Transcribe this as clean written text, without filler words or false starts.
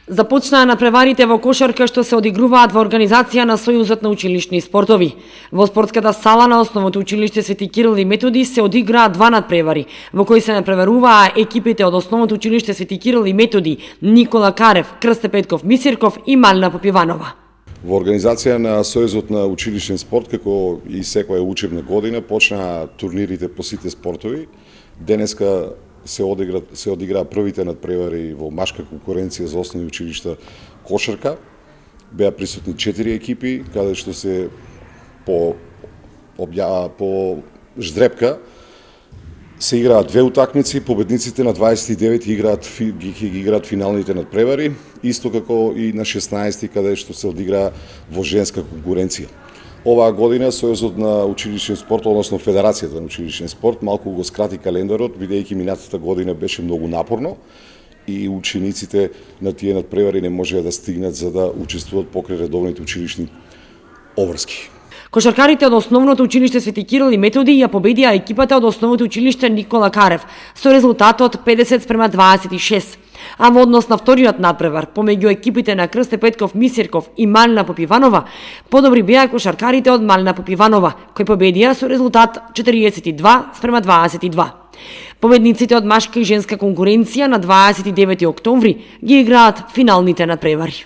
Започнаа надпреварите во кошарка што се одигруваат во организација на Сојузот на училишни спортови. Во спортската сала на Основното училиште Свети Кирил и Методи се одиграа два надпревари, во кои се надпреваруваа екипите од Основното училиште Свети Кирил и Методи, Никола Карев, Крсте Петков Мисирков и Малина Попиванова. Во организација на Сојузот на училишен спорт, како и секоја учебна година, почнаа турнирите по сите спортови. Денеска се одиграа првите надпревари во машка конкуренција за основни училишта кошарка. Беа присутни 4 екипи, каде што се по ждрепка се играат две утакмици, победниците на 29 ги играат финалните надпревари, исто како и на 16 каде што се одигра во женска конкуренција. Оваа година Сојузот на училишен спорт, односно Федерацијата на училишен спорт, малку го скрати календарот, бидејќи минатата година беше многу напорно и учениците на тие надпревари не можеа да стигнат за да учествуваат покрај редовните училишни обврски. Кошаркарите од Основното училиште Свети Кирил и Методи ја победија екипата од Основното училиште Никола Карев со резултатот 50:26. А во однос на вториот надпревар помеѓу екипите на Крсте Петков Мисирков и Малина Попиванова, подобри беа кошаркарите од Малина Попиванова, кои победија со резултат 42:22. Победниците од машка и женска конкуренција на 29 октомври ги играат финалните надпревари.